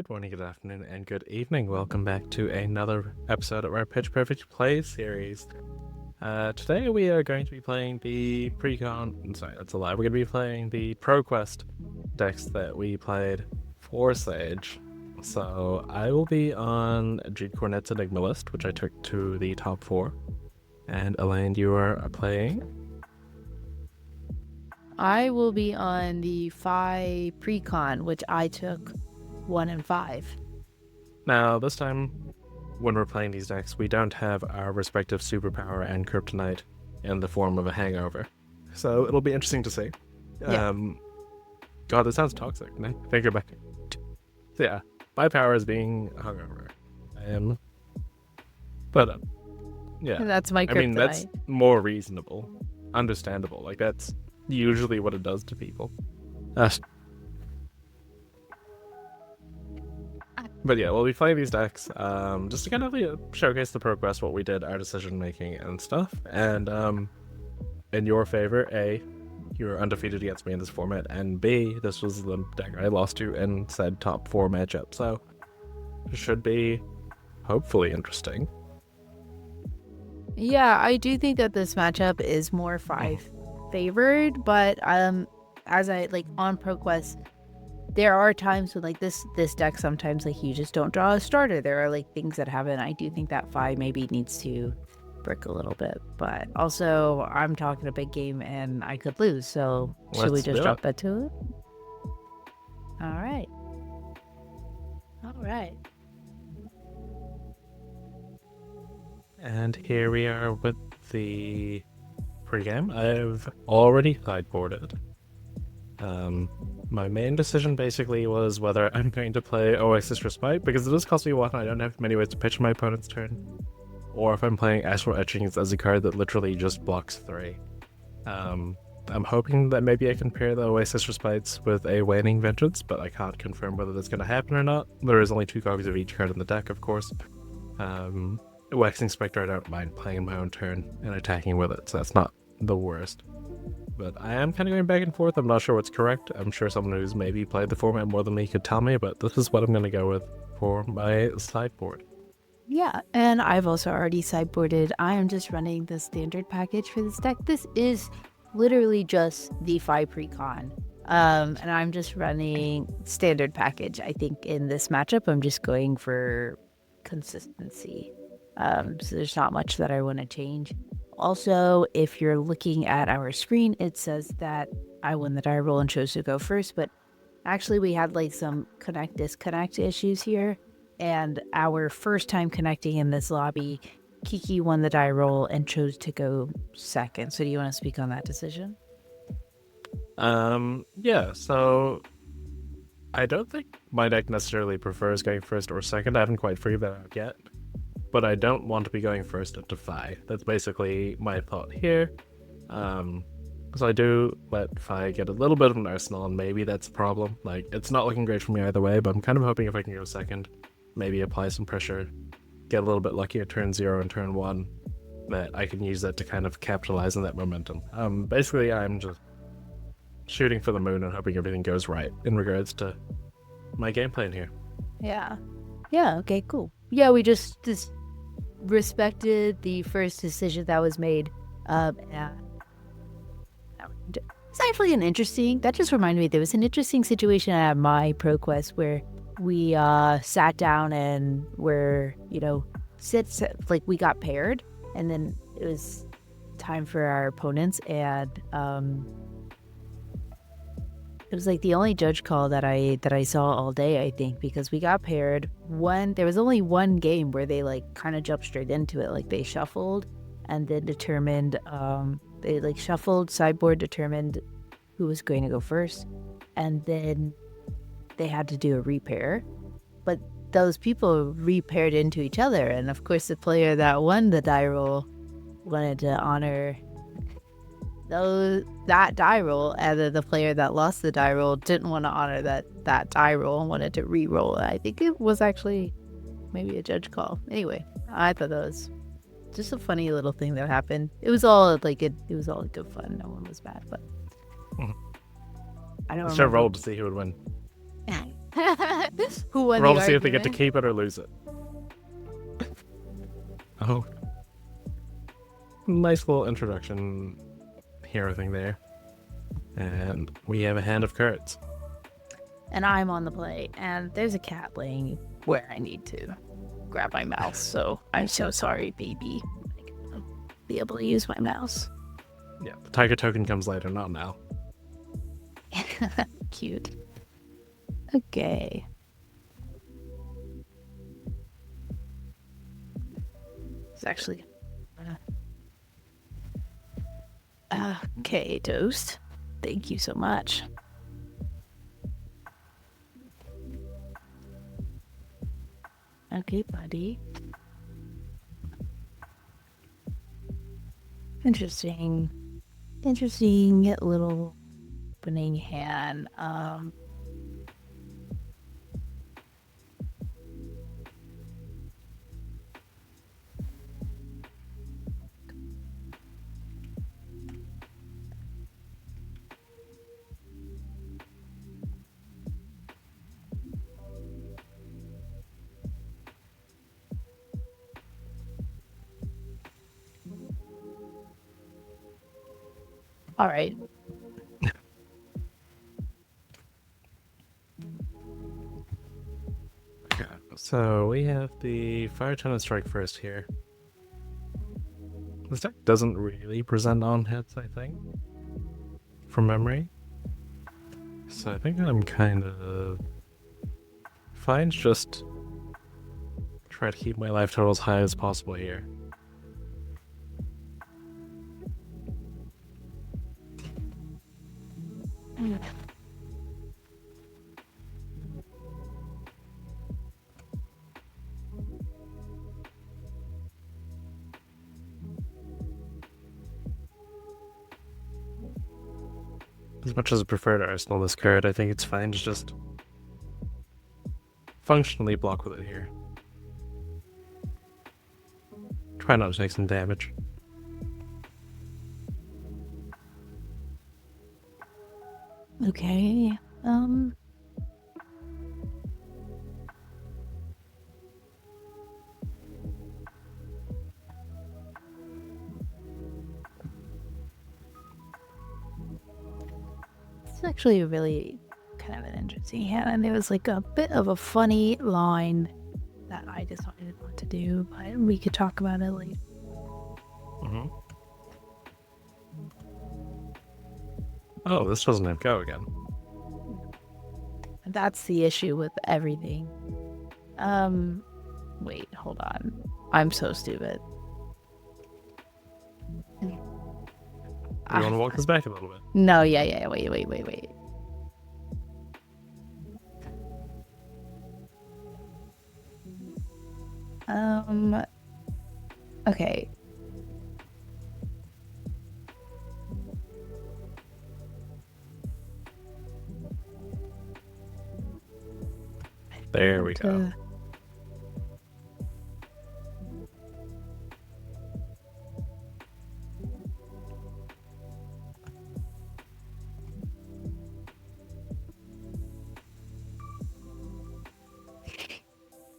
Good morning, good afternoon, and good evening. Welcome back to another episode of our Pitch Perfect Play series. Today we are going to be playing the sorry, that's a lie. We're going to be playing the ProQuest decks that we played for Sage. So I will be on Jeet Cornet's Enigma list, which I took to the top 4. And Elaine, you are playing? I will be on the Phi Precon, which I took 1 and 5. Now, this time, when we're playing these decks, we don't have our respective superpower and kryptonite in the form of a hangover. So it'll be interesting to see. Yeah. God, that sounds toxic. No? Think about it. So yeah, my power is being hungover. But yeah. That's my kryptonite. I mean, that's more reasonable. Understandable. Like, that's usually what it does to people. But yeah, we'll be playing these decks just to kind of showcase the progress, what we did, our decision making and stuff. And in your favor, A, you're undefeated against me in this format, and B, this was the deck I lost to in said top 4 matchup. So it should be hopefully interesting. Yeah, I do think that this matchup is more Phi favored, but as I on ProQuest, there are times when this deck sometimes you just don't draw a starter. There are things that happen. I do think that Phi maybe needs to brick a little bit, but also I'm talking a big game and I could lose. So should we just drop that to it? All right. And here we are with the pregame. I've already sideboarded. My main decision basically was whether I'm going to play Oasis Respite, because it does cost me 1 and I don't have many ways to pitch my opponent's turn, or if I'm playing Astral Etchings as a card that literally just blocks 3. I'm hoping that maybe I can pair the Oasis Respites with a Waning Vengeance, but I can't confirm whether that's going to happen or not. There is only 2 copies of each card in the deck, of course. Waxing Spectre, I don't mind playing my own turn and attacking with it, so that's not the worst. But I am kind of going back and forth. I'm not sure what's correct. I'm sure someone who's maybe played the format more than me could tell me, but this is what I'm going to go with for my sideboard. Yeah, and I've also already sideboarded. I am just running the standard package for this deck. This is literally just the Phi Precon. And I'm just running standard package. I think in this matchup, I'm just going for consistency. So there's not much that I want to change. Also, if you're looking at our screen, it says that I won the die roll and chose to go first, but actually we had some connect-disconnect issues here, and our first time connecting in this lobby, Kiki won the die roll and chose to go second. So do you want to speak on that decision? Yeah, so I don't think my deck necessarily prefers going first or second. I haven't quite figured that out yet. But I don't want to be going first into Phi. That's basically my thought here. So I do let Phi get a little bit of an arsenal, and maybe that's a problem. It's not looking great for me either way, but I'm kind of hoping if I can go second, maybe apply some pressure, get a little bit lucky at turn 0 and turn 1, that I can use that to kind of capitalize on that momentum. Basically, I'm just shooting for the moon and hoping everything goes right in regards to my game plan here. Yeah, okay, cool. Yeah, we just respected the first decision that was made. It's actually that just reminded me, there was an interesting situation at my ProQuest where we sat down and we got paired, and then it was time for our opponents, and it was the only judge call that I saw all day, I think, because we got paired. There was only one game where they kind of jumped straight into it. They shuffled and then determined, they shuffled, sideboard, determined who was going to go first, and then they had to do a repair. But those people repaired into each other, and of course the player that won the die roll wanted to honor that die roll, and then the player that lost the die roll didn't want to honor that die roll and wanted to re-roll. I think it was actually maybe a judge call. Anyway, I thought that was just a funny little thing that happened. It was all it was all good fun. No one was mad, but I don't Let's roll to see who would win. Who won Roll the to see if they get to argument? keep it or lose it. Oh. Nice little introduction hero thing there. And we have a hand of cards. And I'm on the play, and there's a cat laying where I need to grab my mouse. So I'm so sorry, baby. I'll be able to use my mouse. Yeah, the tiger token comes later, not now. Cute. Okay. It's actually. Okay, Toast. Thank you so much. Okay, buddy. Interesting. Interesting little opening hand. All right. Okay, so we have the Fire Tenant Strike first here. This deck doesn't really present on hits, I think, from memory. So I think I'm kind of fine. Just try to keep my life total as high as possible here. As much as I prefer to arsenal this card, I think it's fine to just functionally block with it here. Try not to take some damage. Okay. It's actually a really kind of an interesting hand, and there was like a bit of a funny line that I decided not to do, but we could talk about it later. Mm-hmm. Oh, this doesn't have go again. That's the issue with everything. Wait, hold on. I'm so stupid. Do you want to walk this back a little bit? No, yeah, wait. Okay. There we go.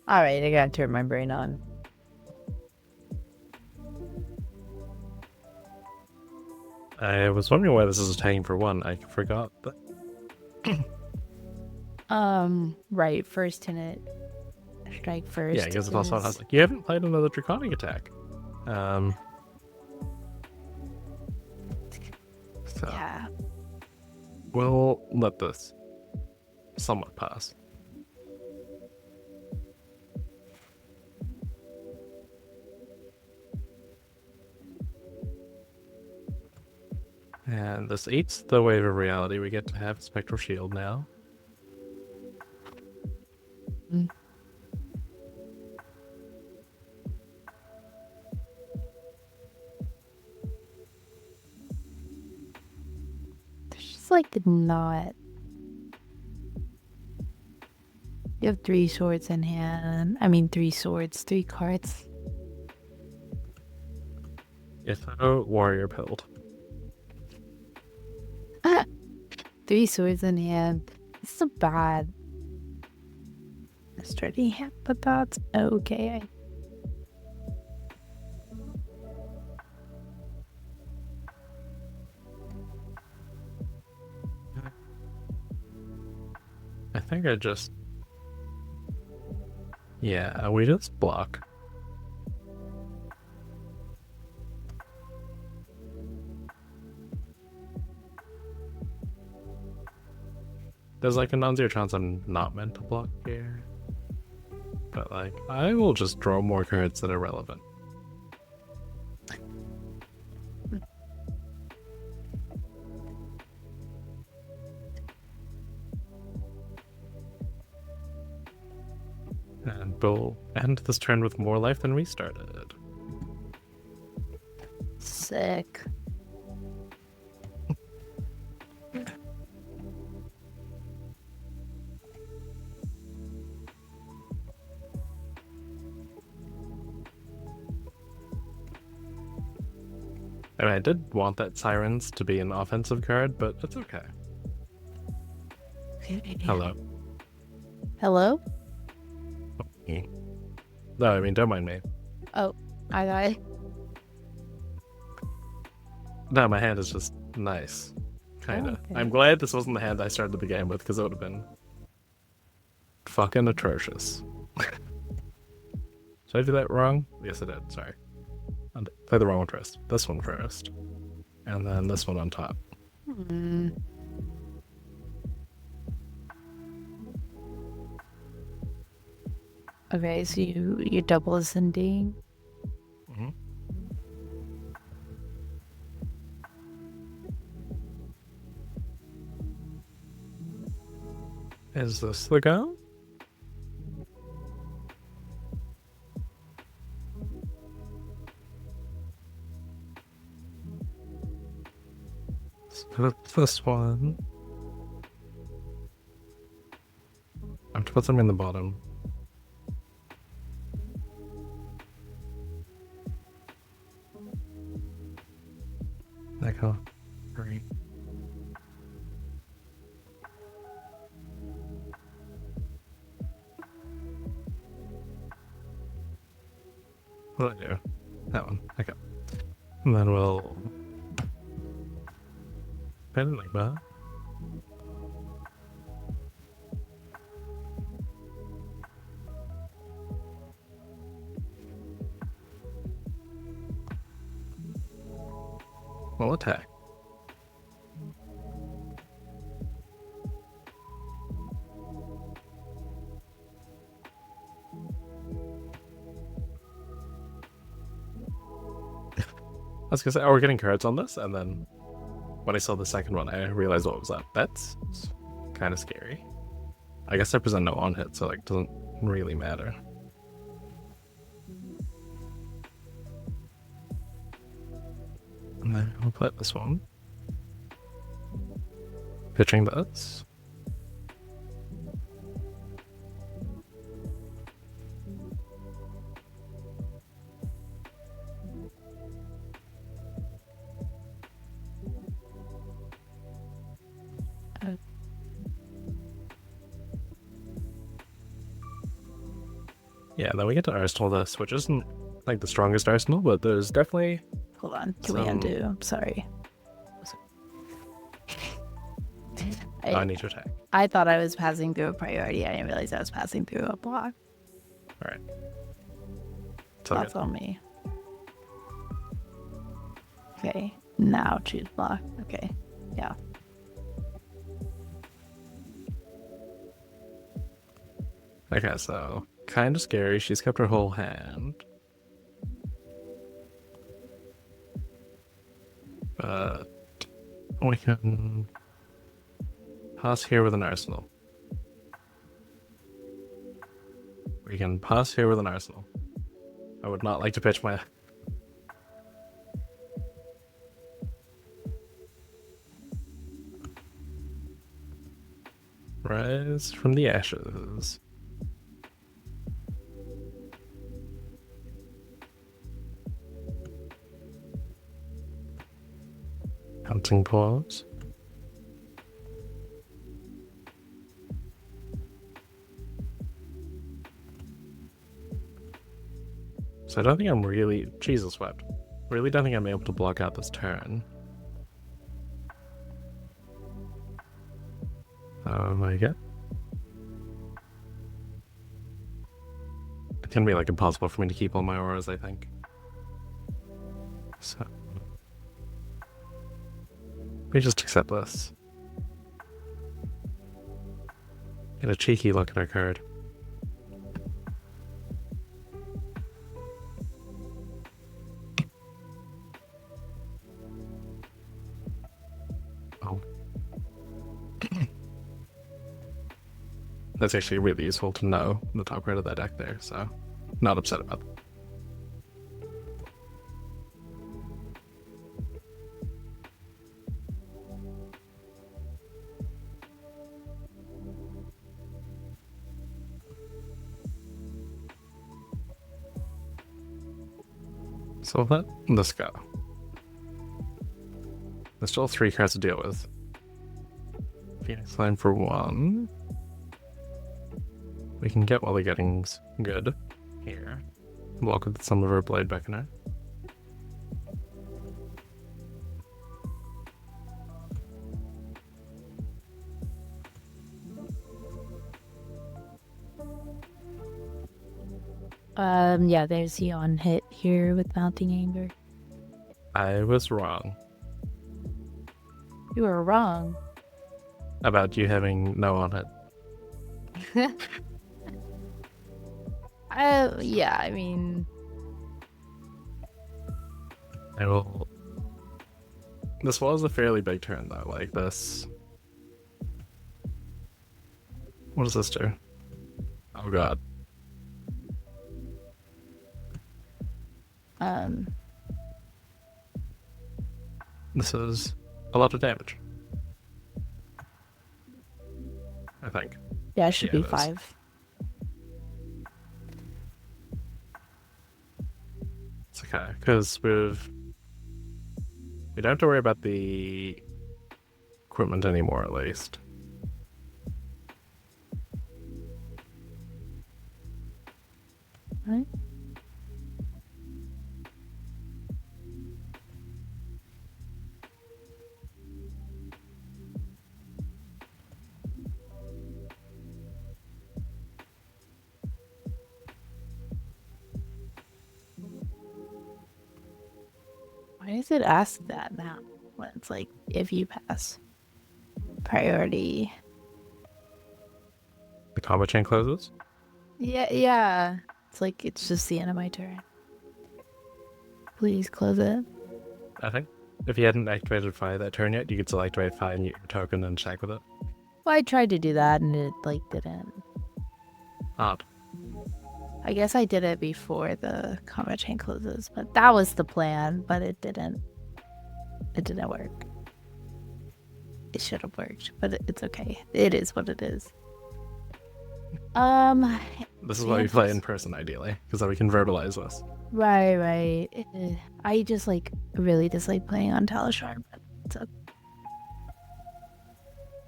All right, I gotta turn my brain on. I was wondering why this is attacking for 1. I forgot that. Right, first tenant strike first. Yeah, because also I was like, you haven't played another draconic attack. So. Yeah. We'll let this somewhat pass. And this eats the wave of reality. We get to have Spectral Shield now. Mm. There's just like not. You have 3 swords in hand. I mean, 3 swords, 3 cards. Itho Warrior Pilled. 3 swords in hand. It's so bad. sturdy hand, but that's okay. I think I just... Yeah, we just block. There's like a non-zero chance I'm not meant to block here. But like, I will just draw more cards that are relevant. And we'll end this turn with more life than we started. Sick. I mean, I did want that Sirens to be an offensive card, but it's okay. Hello. Hello? No, I mean, don't mind me. Oh, I No, my hand is just nice. Kinda. Okay. I'm glad this wasn't the hand I started the game with, because it would have been fucking atrocious. Did I do that wrong? Yes, I did. Sorry. I'll play the wrong one first. This one first. And then this one on top. Hmm. Okay, so you double ascending. Mm-hmm. Is this the go? Let's put this one. I have to put something in the bottom. Like how? Great. What do I do? That one. Okay. And then we'll pin it like that. We'll attack. I was gonna say, oh, we're getting cards on this, and then when I saw the second one, I realized what was up. That's kind of scary. I guess I present no on hit, so like doesn't really matter. And then we'll play this one. Pitching this. Yeah, then we get to Arsenal this, which isn't like the strongest Arsenal, but there's definitely... Hold on, can we undo? I'm sorry. I need to attack. I thought I was passing through a priority. I didn't realize I was passing through a block. Alright. That's on me. Okay, now choose block. Okay, yeah. Okay, so kind of scary. She's kept her whole hand. But we can pass here with an arsenal. We can pass here with an arsenal. I would not like to pitch my... Rise from the ashes. Hunting paws. So I don't think I'm really... Jesus wept. Really don't think I'm able to block out this turn. Oh my god. It's gonna be like impossible for me to keep all my auras, I think. So... we just accept this. Get a cheeky look at our card. Oh. That's actually really useful to know the top card of that deck there, so not upset about that. So let's go. There's still 3 cards to deal with. Phoenix Line for 1. We can get Wally Gettings good here. Block with some of our Blade Beckoner. Yeah, there's the on hit here with Mounting Anger. I was wrong You were wrong. about you having no on hit. Yeah, I mean... I will... This was a fairly big turn though, like this... What does this do? Oh god. This is a lot of damage. I think. Yeah, it should be it is. 5. It's okay, because we don't have to worry about the equipment anymore, at least. Right? Why does it ask that now? When it's like, if you pass priority. The combo chain closes. Yeah. It's like, it's just the end of my turn. Please close it. I think. If you hadn't activated Fire that turn yet, you could still activate Fire and your token and check with it. Well, I tried to do that and it, like, didn't. Odd. I guess I did it before the combat chain closes, but that was the plan, but it didn't. It didn't work. It should have worked, but it's okay. It is what it is. This is why we play in person, ideally, because then we can verbalize this. Right. I just, like, really dislike playing on Talishar, but it's okay.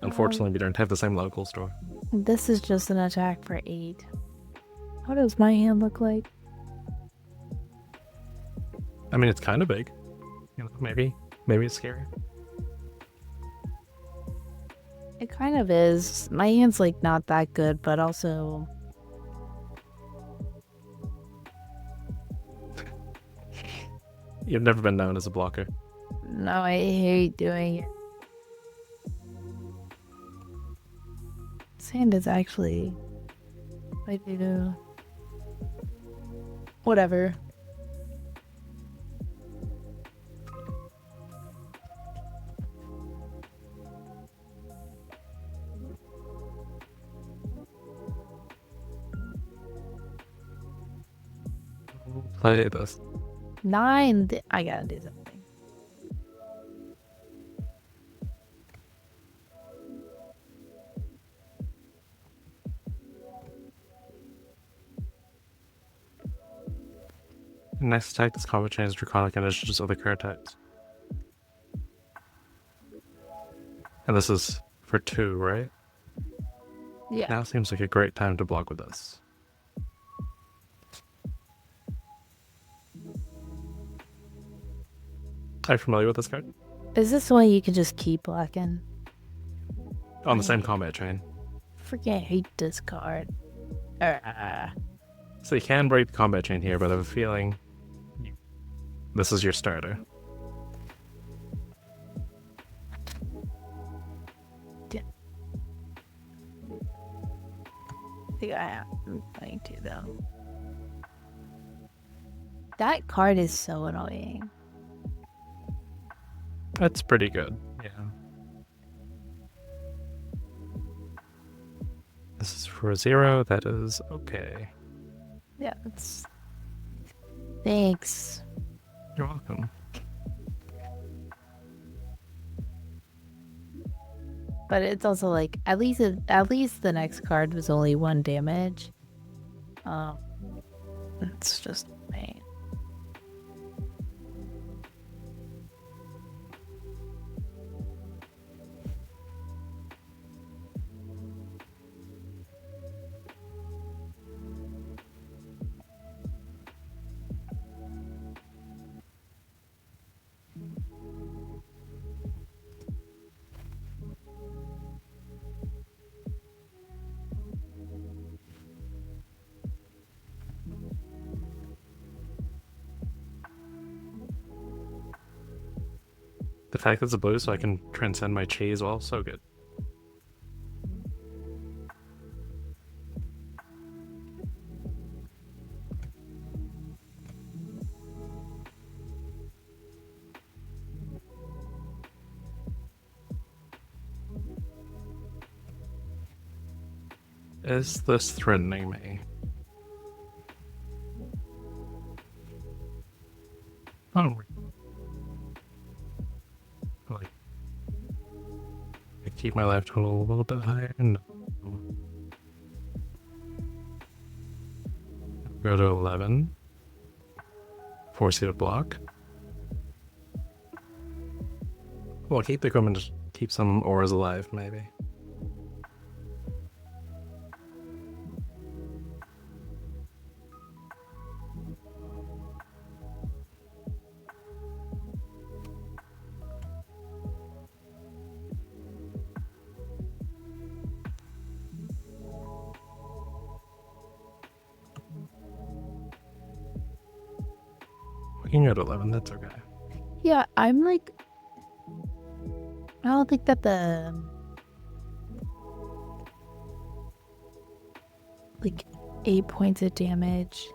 Unfortunately, we don't have the same local store. This is just an attack for 8. What does my hand look like? I mean, it's kind of big. You know, maybe it's scary. It kind of is. My hand's, like, not that good, but also... You've never been known as a blocker. No, I hate doing it. This hand is actually... I do... Whatever. Play this. 9. I gotta do something. Next attack, this combo chain is Draconic and it's just other card types. And this is for 2, right? Yeah. Now seems like a great time to block with this. Are you familiar with this card? Is this one you can just keep blocking? On the same combat chain. Freaking hate this card. So you can break the combat chain here, but I have a feeling this is your starter. I think I am going to, though. That card is so annoying. That's pretty good, yeah. This is for 0, that is okay. Yeah, it's... Thanks. You're welcome. But it's also like, at least the next card was only 1 damage. It's just pain. The fact that it's a blue so I can transcend my chi as well, so good. Is this threatening me? Oh, like, I keep my life total a little bit higher. No. Go to 11. Force you to block. Well, keep the equipment, just keep some auras alive, maybe. We can go to 11, that's okay. Yeah, I'm like... I don't think that the... Like, 8 points of damage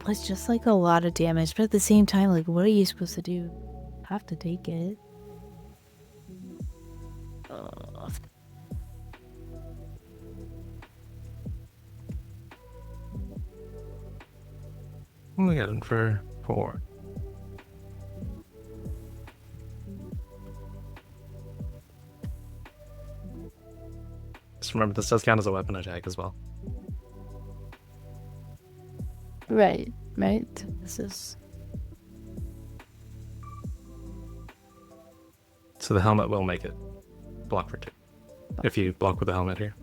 was just like a lot of damage, but at the same time, like, what are you supposed to do? Have to take it. Ugh. We'll get it for 4. Just remember, this does count as a weapon attack as well. Right. This is... So the helmet will make it block for 2. If you block with the helmet here.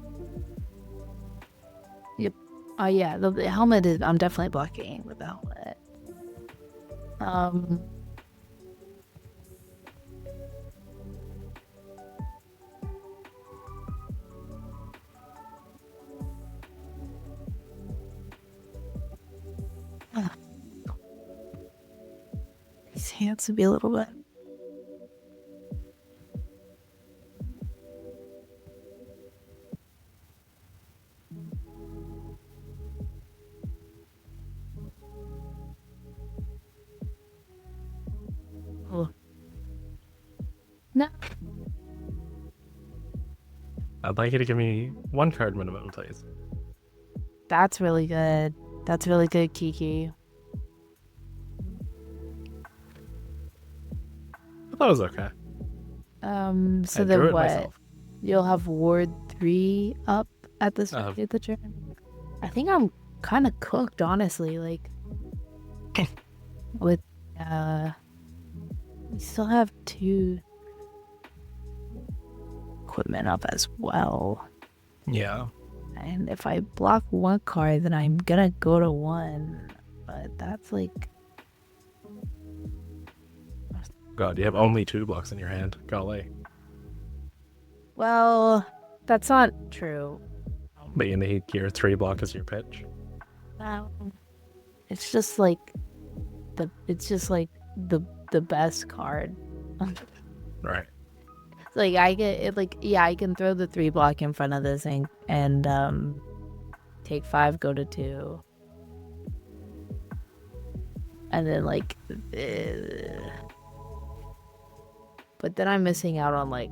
Yep. Oh yeah, the helmet is... I'm definitely blocking with the helmet. These hands would be a little bit... Oh. No. I'd like you to give me 1 card minimum, please. That's really good. That's really good, Kiki. I thought it was okay. So I then drew it what? myself. You'll have Ward 3 up at this point of the turn? I think I'm kind of cooked, honestly. Like, with, we still have 2 equipment up as well. Yeah. And if I block 1 card, then I'm gonna go to 1. But that's like... god, you have only 2 blocks in your hand. Golly. Well, that's not true. But you need your 3 block as your pitch. It's just like the best card. Right. Like I get it, like yeah, I can throw the 3 block in front of this and take 5, go to 2, and then like, but then I'm missing out on like,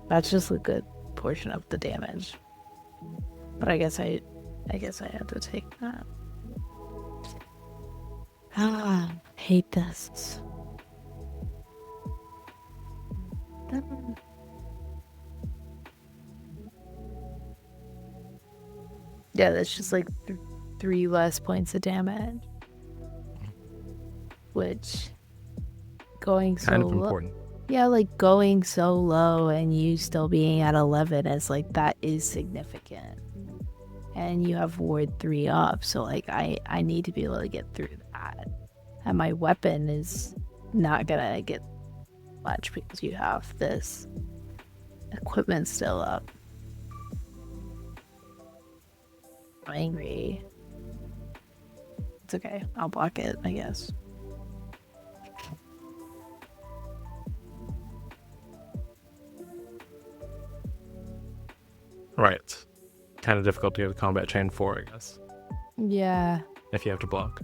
that's just a good portion of the damage. But I guess I have to take that. Hate this. Yeah, that's just like 3 less points of damage. Which, going so Kind of low. important. Yeah, like going so low and you still being at 11 is like, that is significant. And you have ward 3 up, so like I need to be able to get through that. And my weapon is not gonna get much because you have this equipment still up. I'm angry. It's okay. I'll block it, I guess. Right. Kind of difficult to get a combat chain 4, I guess. Yeah. If you have to block.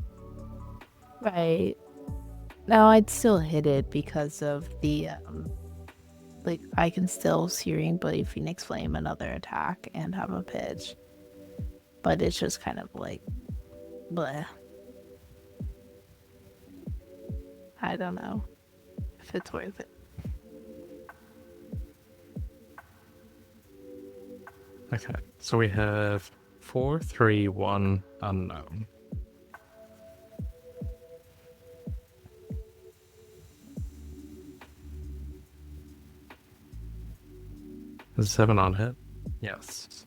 Right. No, I'd still hit it because of the like I can still Searing Blade Phoenix Flame another attack and have a pitch. But it's just kind of like bleh. I don't know if it's worth it. Okay. So we have 4, 3, 1 unknown. Is 7 on hit? Yes.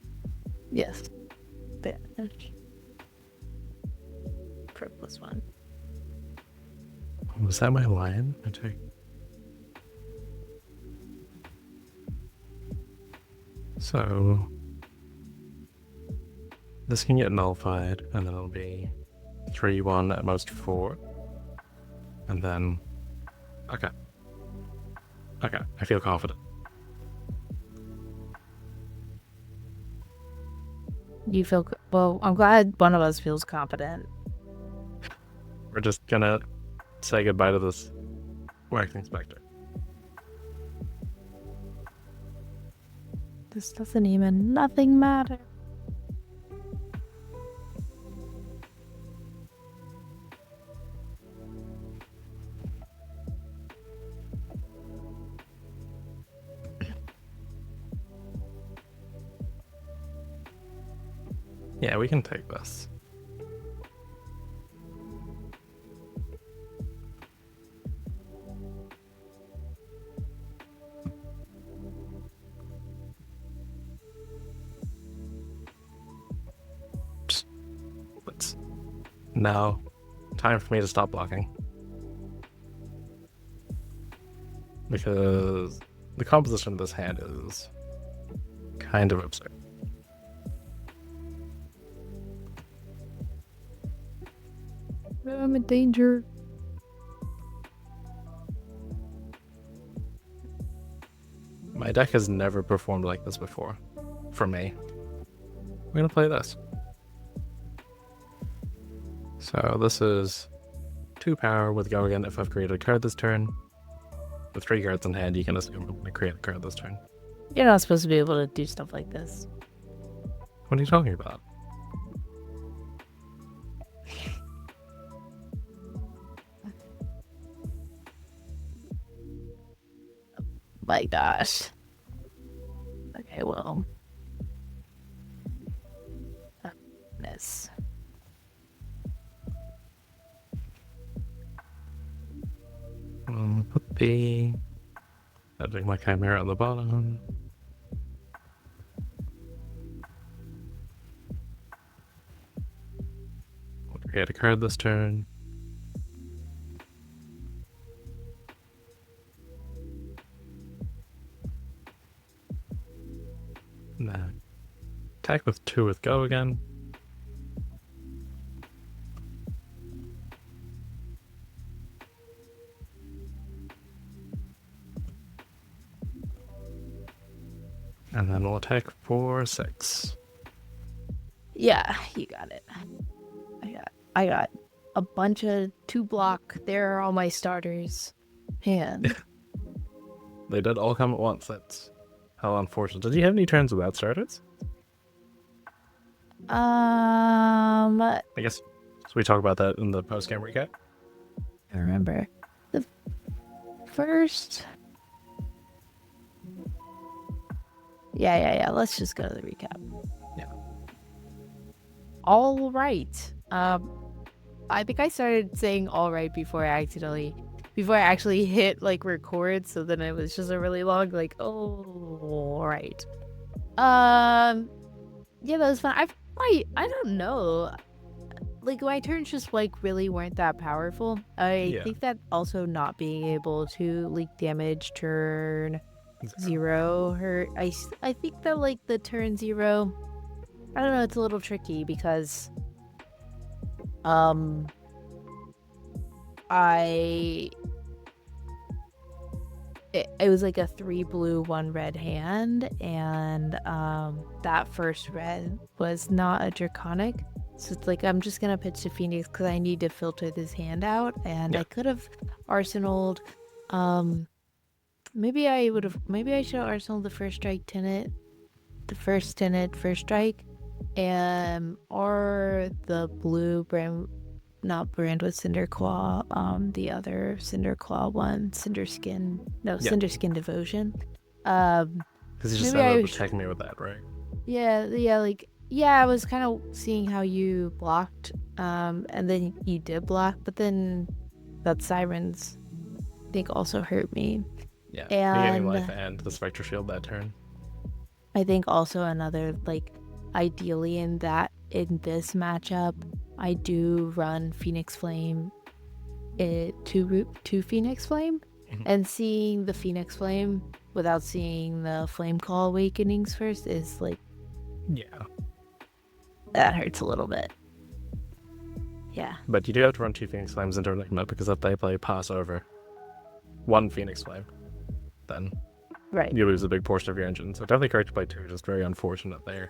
Yes. Advantage. For +1. Was that my lion? I take. So this can get nullified, and then it'll be 3, 1, at most 4. And then okay. Okay, I feel confident. You feel well, I'm glad one of us feels confident. We're just gonna say goodbye to this waxing specter. This doesn't even nothing matter. Yeah, we can take this. Let's. Now, time for me to stop blocking. Because the composition of this hand is kind of absurd. I'm in danger. My deck has never performed like this before. For me. We're gonna play this. So this is 2 power with Go Again if I've created a card this turn. With 3 cards in hand, you can assume I'm gonna create a card this turn. You're not supposed to be able to do stuff like this. What are you talking about? My gosh. Okay, well. This. Put the adding my chimera on the bottom. We'll create a card this turn. attack with 2 with go again. And then we'll attack for 6. Yeah, you got it. I got a bunch of 2-block. There are all my starters. Man. They did all come at once. That's how unfortunate. Did you have any turns without starters? I guess so we talk about that in the post-game recap. I remember the first. Yeah. Let's just go to the recap. Yeah. All right. I think I started saying all right before I actually hit like record. So then it was just a really long like, oh, all right. Yeah, that was fun. I don't know. Like my turns just like really weren't that powerful. I think that also not being able to leak damage turn 0 hurt. I think that like the turn 0, I don't know, it's a little tricky because it was like a 3 blue 1 red hand, and that first red was not a draconic, so it's like I'm just gonna pitch to Phoenix because I need to filter this hand out, and I could have arsenaled maybe I should have arsenaled the first strike tenant, first strike, or the blue brand, not brand with Cinderclaw, the other Cinderclaw one, Cinderskin Devotion. Because you just ended up attacking me with that, right? I was kind of seeing how you blocked, and then you did block, but then that Sirens, I think, also hurt me. Yeah, and gaining life and the Spectre Shield that turn. I think also another, like, ideally in this matchup, I do run Phoenix Flame to Phoenix Flame, and seeing the Phoenix Flame without seeing the Flame Call Awakenings first is like, that hurts a little bit. Yeah. But you do have to run 2 Phoenix Flames into Enigma, because if they play pass over 1 Phoenix Flame, then you lose a big portion of your engine. So definitely correct to play 2, just very unfortunate there.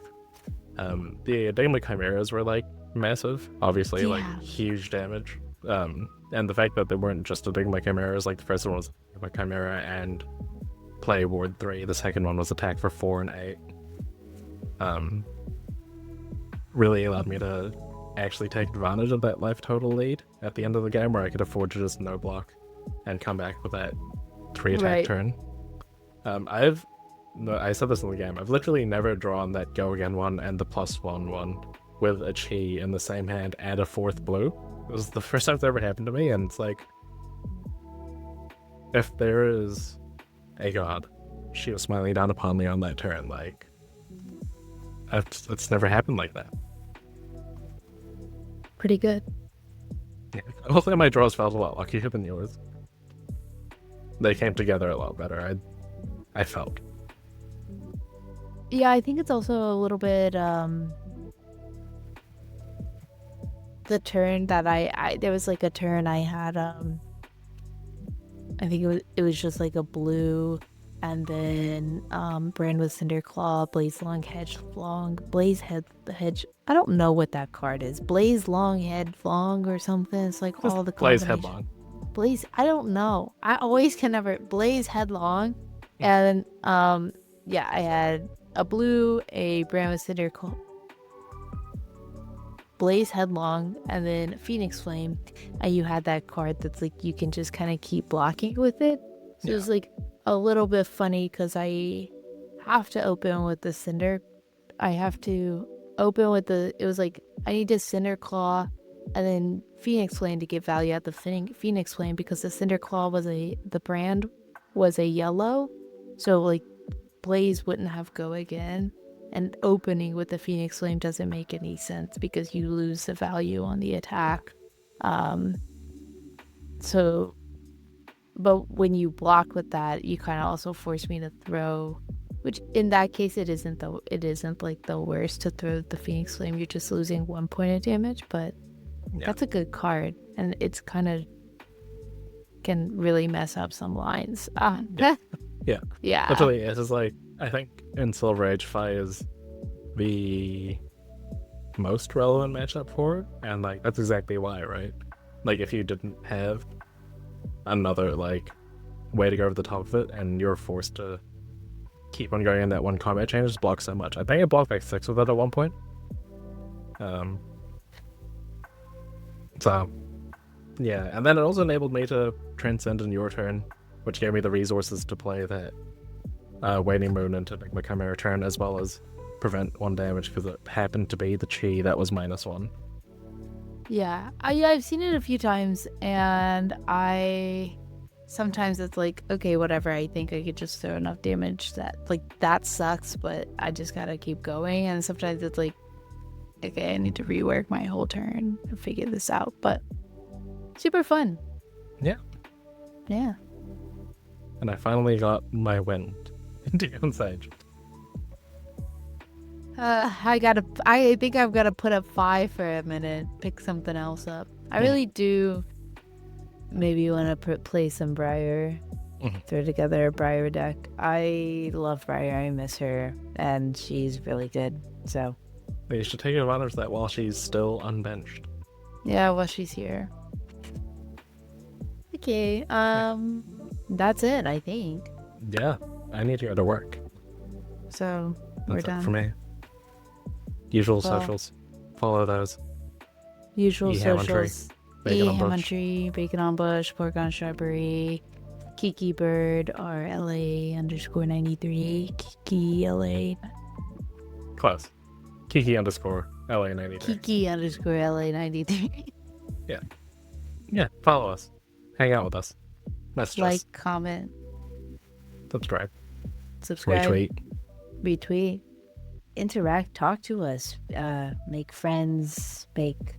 The Enigma Chimeras were like massive, obviously, like huge damage. And the fact that they weren't just Enigma Chimeras, like the first one was Enigma Chimera and play Ward 3, the second one was attack for 4 and 8. Really allowed me to actually take advantage of that life total lead at the end of the game, where I could afford to just no block and come back with that 3 attack turn. I said this in the game, I've literally never drawn that go again one and the +1/1 with a chi in the same hand and a 4th blue. It was the first time it's ever happened to me, and it's like, if there is a god, she was smiling down upon me on that turn. Like, it's never happened like that. Pretty good. Yeah. Hopefully my draws felt a lot luckier than yours. They came together a lot better, I felt. Yeah, I think it's also a little bit the turn that I there was like a turn I had, I think it was just like a blue, and then brand with Cinderclaw, Blaze Long Headlong, Hedge. I don't know what that card is. Blaze Long Headlong or something. It's like all the Blaze Headlong. Blaze, I don't know. I always can never Blaze Headlong, and I had a blue, a brand with Cinderclaw, Blaze Headlong, and then Phoenix Flame, and you had that card that's like you can just kind of keep blocking with it. So it's like a little bit funny because I have to open with the Cinder. I have to open with it was like I need to Cinder Claw and then Phoenix Flame to get value at the Phoenix Flame, because the Cinder Claw the brand was a yellow, so like Blaze wouldn't have go again, and opening with the Phoenix Flame doesn't make any sense because you lose the value on the attack. But when you block with that, you kind of also force me to throw Which in that case, it isn't like the worst to throw the Phoenix Flame. You're just losing 1 point of damage, but Yeah. that's a good card, and it's kind of can really mess up some lines. Yeah. Yeah. Literally, it is like, I think in Silver Age, Fi is the most relevant matchup for it, and like that's exactly why, right? Like if you didn't have another like way to go over the top of it, and you're forced to keep on going in that one combat chain, it just blocks so much. I think it blocked like 6 with it at one point. So yeah, and then it also enabled me to transcend in your turn, which gave me the resources to play that Waning Moon into Enigma Chimera turn, as well as prevent 1 damage because it happened to be the chi that was -1. Yeah, I've seen it a few times, and sometimes it's like, okay, whatever. I think I could just throw enough damage that sucks, but I just gotta keep going. And sometimes it's like, okay, I need to rework my whole turn and figure this out. But super fun. Yeah. Yeah. And I finally got my wind into Ion Sage. I think I've got to put up 5 for a minute, pick something else up. I really do maybe want to play some Briar, throw together a Briar deck. I love Briar, I miss her, and she's really good, so. You should take advantage of that while she's still unbenched. Yeah, while she's here. Okay, that's it, I think. Yeah, I need to go to work. So, we're That's done. it for me. Usual Well, socials. Follow those. Usual Eat ham on tree. socials. Bacon on Ham on bush. tree, bacon on bush, pork on shrubbery, Kiki Bird, or LA_93, Kiki LA, Close. Kiki_LA93. Kiki_LA93. Yeah, follow us. Hang out with us. Message us. Like, comment, Subscribe. subscribe, Retweet. interact, talk to us, make friends, make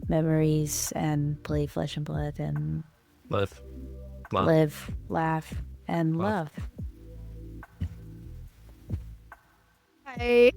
memories, and play Flesh and Blood, and Live. live, laugh, and love. Bye.